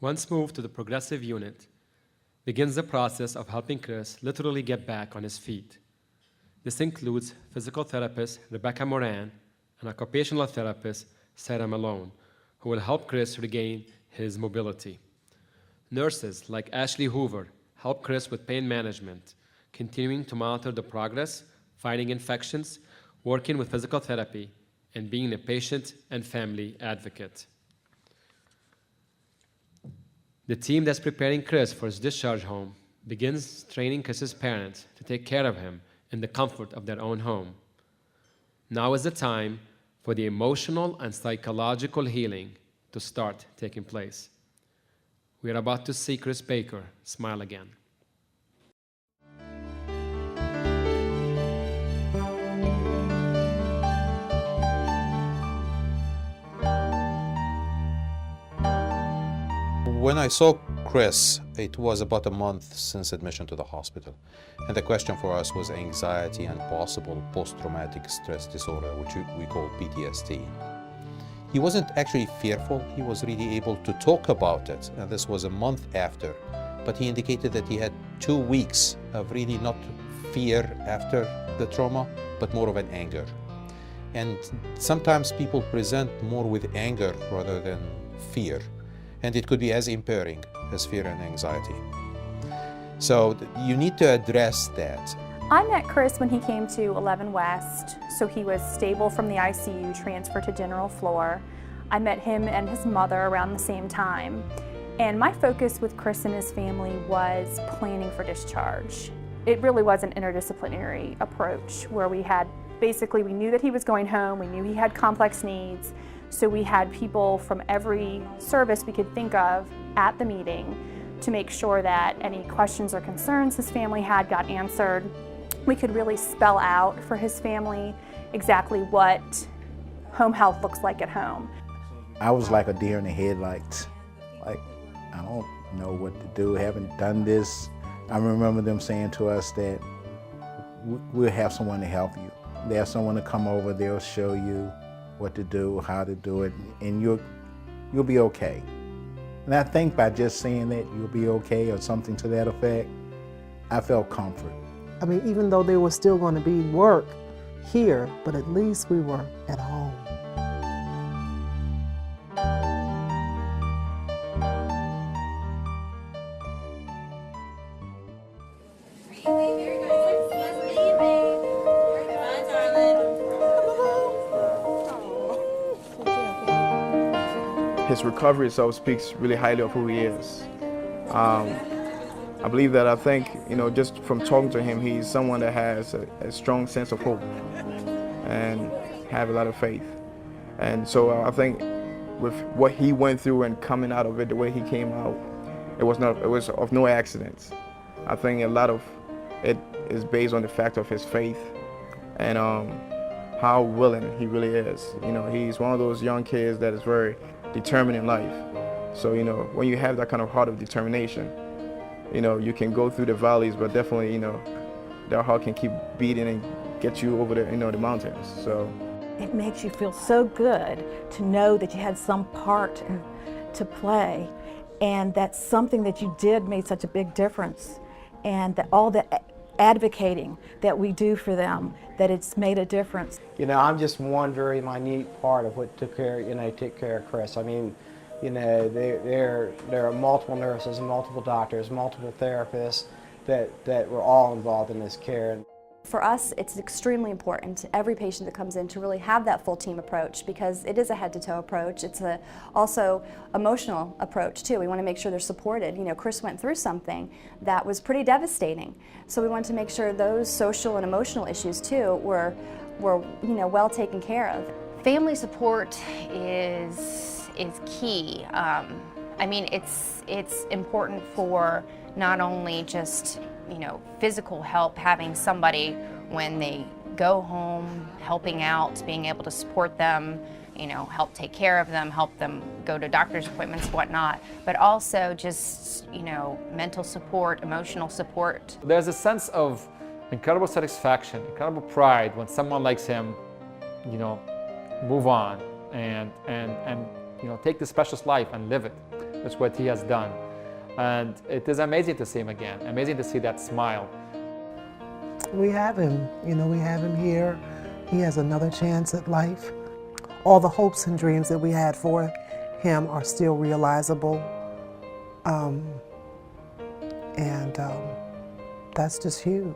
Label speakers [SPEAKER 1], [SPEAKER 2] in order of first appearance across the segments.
[SPEAKER 1] Once moved to the progressive unit, begins the process of helping Chris literally get back on his feet. This includes physical therapist Rebecca Moran and occupational therapist Sarah Malone, who will help Chris regain his mobility. Nurses like Ashley Hoover help Chris with pain management, continuing to monitor the progress, fighting infections, working with physical therapy, and being a patient and family advocate. The team that's preparing Chris for his discharge home begins training Chris's parents to take care of him in the comfort of their own home. Now is the time for the emotional and psychological healing to start taking place. We are about to see Chris Baker smile again.
[SPEAKER 2] When I saw Chris, it was about a month since admission to the hospital. And the question for us was anxiety and possible post-traumatic stress disorder, which we call Pt.3. He wasn't actually fearful. He was really able to talk about it. And this was a month after. But he indicated that he had 2 weeks of really not fear after the trauma, but more of an anger. And sometimes people present more with anger rather than fear. And it could be as impairing as fear and anxiety. So you need to address that.
[SPEAKER 3] I met Chris when he came to 11 West, so he was stable from the ICU, transferred to general floor. I met him and his mother around the same time. And my focus with Chris and his family was planning for discharge. It really was an interdisciplinary approach where we knew that he was going home, we knew he had complex needs, so we had people from every service we could think of at the meeting to make sure that any questions or concerns his family had got answered. We could really spell out for his family exactly what home health looks like at home.
[SPEAKER 4] I was like a deer in the headlights. Like, I don't know what to do, haven't done this. I remember them saying to us that we'll have someone to help you. They'll have someone to come over, they'll show you what to do, how to do it, and you'll be okay. And I think by just saying that you'll be okay or something to that effect, I felt comfort.
[SPEAKER 5] I mean, even though there was still going to be work here, but at least we were at home.
[SPEAKER 6] His recovery itself speaks really highly of who he is. I believe that just from talking to him, he's someone that has a strong sense of hope and have a lot of faith. And so I think with what he went through and coming out of it the way he came out, it was of no accidents. I think a lot of it is based on the fact of his faith and how willing he really is. He's one of those young kids that is very determined in life. So, when you have that kind of heart of determination, you can go through the valleys, but definitely, that heart can keep beating and get you over the mountains. So
[SPEAKER 7] it makes you feel so good to know that you had some part to play, and that something that you did made such a big difference, and that all the advocating that we do for them, that it's made a difference.
[SPEAKER 8] I'm just one very minute part of what took care of Chris. I mean, there are multiple nurses, multiple doctors, multiple therapists that were all involved in this care.
[SPEAKER 3] For us, it's extremely important, every patient that comes in, to really have that full team approach, because it is a head-to-toe approach. It's also emotional approach too. We want to make sure they're supported. Chris went through something that was pretty devastating, so we wanted to make sure those social and emotional issues too were well taken care of.
[SPEAKER 9] Family support is key. I mean, it's important for not only just physical help, having somebody when they go home, helping out, being able to support them, help take care of them, help them go to doctor's appointments, whatnot, but also just, mental support, emotional support.
[SPEAKER 10] There's a sense of incredible satisfaction, incredible pride when someone likes him, move on and take this precious life and live it. That's what he has done. And it is amazing to see him again, amazing to see that smile.
[SPEAKER 5] We have him, we have him here. He has another chance at life. All the hopes and dreams that we had for him are still realizable. That's just huge.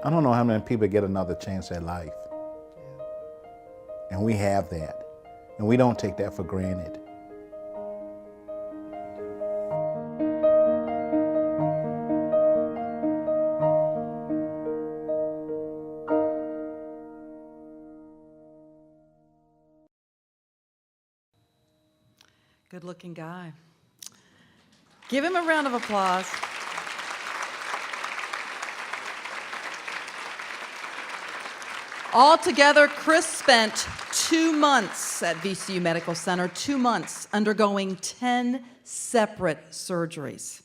[SPEAKER 4] I don't know how many people get another chance at life. And we have that. And we don't take that for granted.
[SPEAKER 11] Good-looking guy. Give him a round of applause. Altogether, Chris spent 2 months at VCU Medical Center, 2 months undergoing 10 separate surgeries.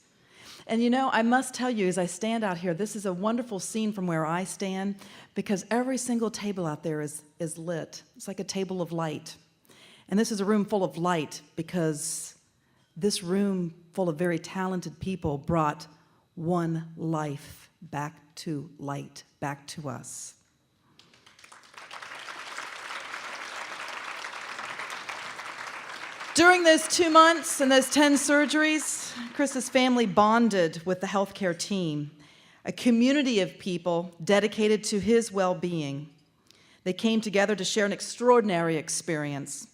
[SPEAKER 11] And I must tell you, as I stand out here, this is a wonderful scene from where I stand, because every single table out there is lit. It's like a table of light. And this is a room full of light because this room full of very talented people brought one life back to light, back to us. During those 2 months and those 10 surgeries, Chris's family bonded with the healthcare team, a community of people dedicated to his well-being. They came together to share an extraordinary experience.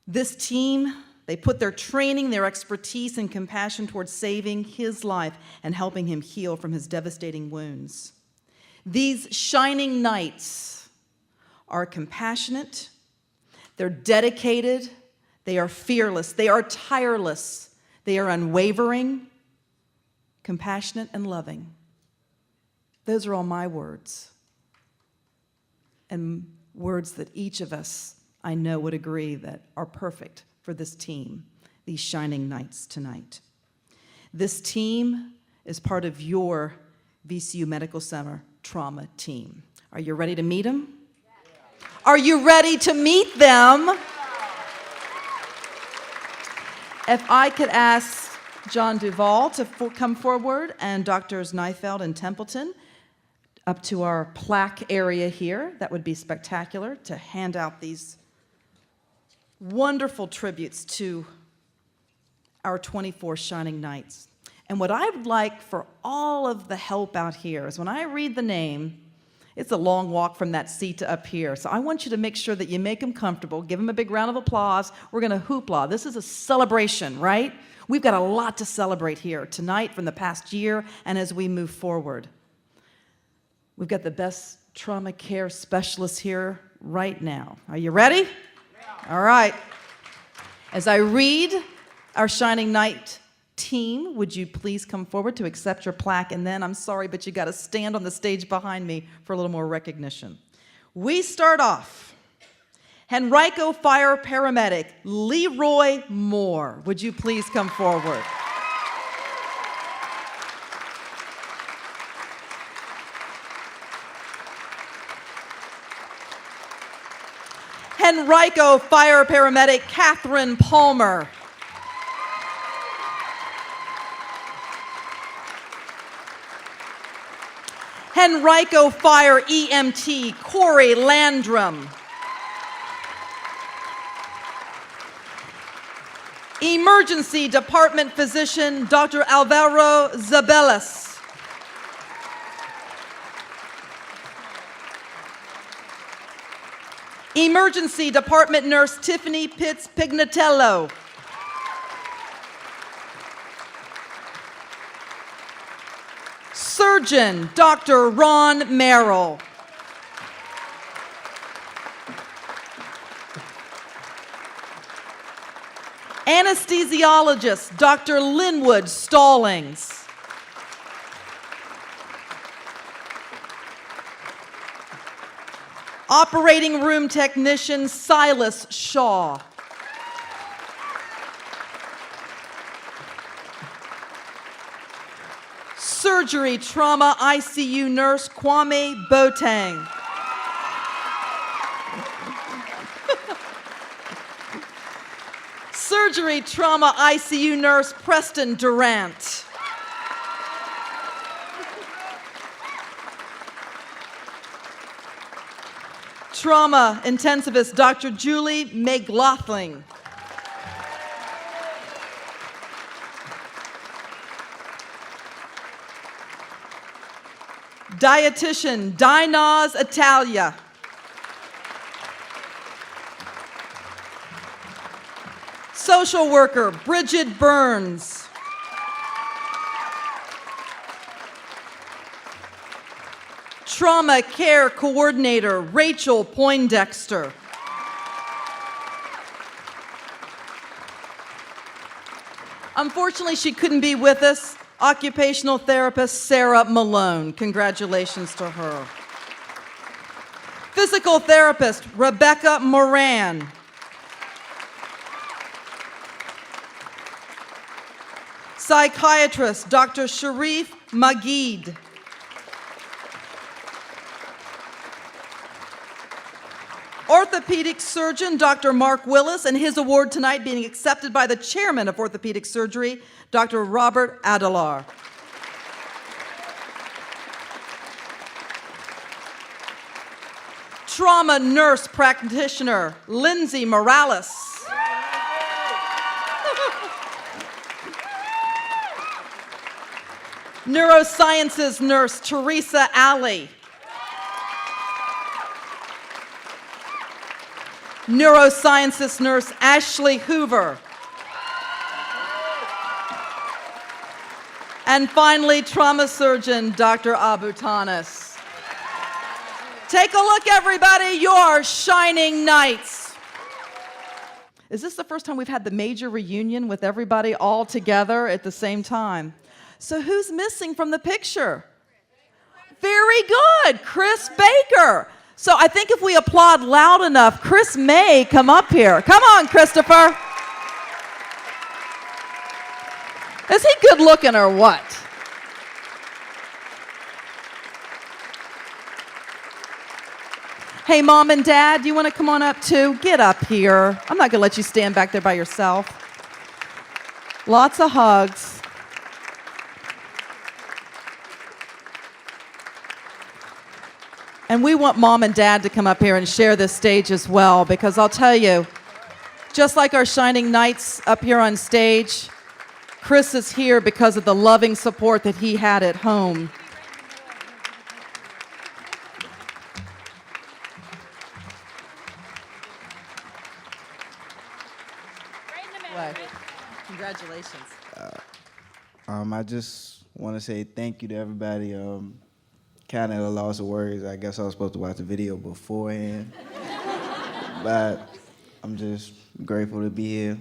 [SPEAKER 11] This team, they put their training, their expertise, and compassion towards saving his life and helping him heal from his devastating wounds. These shining knights are compassionate, they're dedicated, they are fearless, they are tireless, they are unwavering, compassionate, and loving. Those are all my words, and words that each of us, I know, would agree that are perfect for this team, these shining knights tonight. This team is part of your VCU Medical Center trauma team. Are you ready to meet them? Are you ready to meet them? If I could ask John Duvall to come forward, and Drs. Neifeld and Templeton up to our plaque area here, that would be spectacular, to hand out these wonderful tributes to our 24 shining knights. And what I would like for all of the help out here is when I read the name, it's a long walk from that seat to up here. So I want you to make sure that you make them comfortable. Give them a big round of applause. We're going to hoopla. This is a celebration, right? We've got a lot to celebrate here tonight from the past year and as we move forward. We've got the best trauma care specialists here right now. Are you ready? Yeah. All right. As I read our Shining Knight team, would you please come forward to accept your plaque? And then, I'm sorry, but you got to stand on the stage behind me for a little more recognition. We start off. Henrico Fire Paramedic Leroy Moore. Would you please come forward? Henrico Fire Paramedic Catherine Palmer. Henrico Fire EMT Corey Landrum. Emergency Department Physician Dr. Alvaro Zabelas. Emergency Department Nurse Tiffany Pitts Pignatello. Surgeon Dr. Ron Merrill. Anesthesiologist Dr. Linwood Stallings. Operating room technician Silas Shaw. Surgery trauma ICU nurse Kwame Boateng. Surgery Trauma ICU nurse Preston Durant. Trauma intensivist Dr. Julie McLaughlin. Dietitian Dinaz Italia. Social worker Bridget Burns. Trauma care coordinator Rachel Poindexter. Unfortunately, she couldn't be with us. Occupational therapist Sarah Malone. Congratulations to her. Physical therapist Rebecca Moran. Psychiatrist Dr. Sharif Magid. Orthopedic surgeon Dr. Mark Willis, and his award tonight being accepted by the chairman of orthopedic surgery, Dr. Robert Adelar. Trauma nurse practitioner Lindsay Morales. Neurosciences nurse Teresa Alley. Neurosciences nurse Ashley Hoover. And finally, trauma surgeon Dr. Abu Tanis. Take a look, everybody, your shining knights. Is this the first time we've had the major reunion with everybody all together at the same time? So who's missing from the picture? Very good, Chris Baker. So I think if we applaud loud enough, Chris may come up here. Come on, Christopher. Is he good looking or what? Hey, Mom and Dad, you want to come on up too? Get up here. I'm not going to let you stand back there by yourself. Lots of hugs. And we want Mom and Dad to come up here and share this stage as well, because I'll tell you, just like our shining knights up here on stage, Chris is here because of the loving support that he had at home. Congratulations.
[SPEAKER 12] I just want to say thank you to everybody. Kind of a loss of words. I guess I was supposed to watch the video beforehand. But I'm just grateful to be here.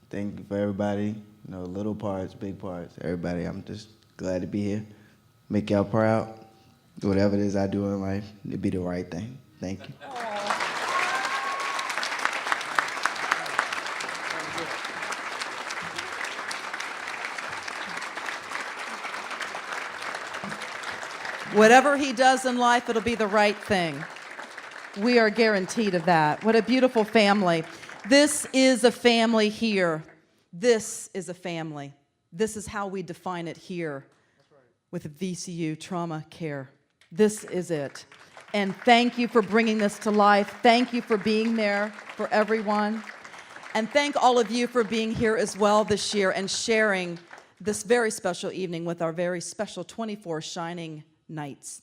[SPEAKER 12] Thank you for everybody. You know, little parts, big parts, everybody. I'm just glad to be here. Make y'all proud. Whatever it is I do in life, it'd be the right thing. Thank you.
[SPEAKER 11] Whatever he does in life, it'll be the right thing. We are guaranteed of that. What a beautiful family. This is a family here. This is a family. This is how we define it here with VCU Trauma Care. This is it. And thank you for bringing this to life. Thank you for being there for everyone. And thank all of you for being here as well this year and sharing this very special evening with our very special 24 Shining Knights.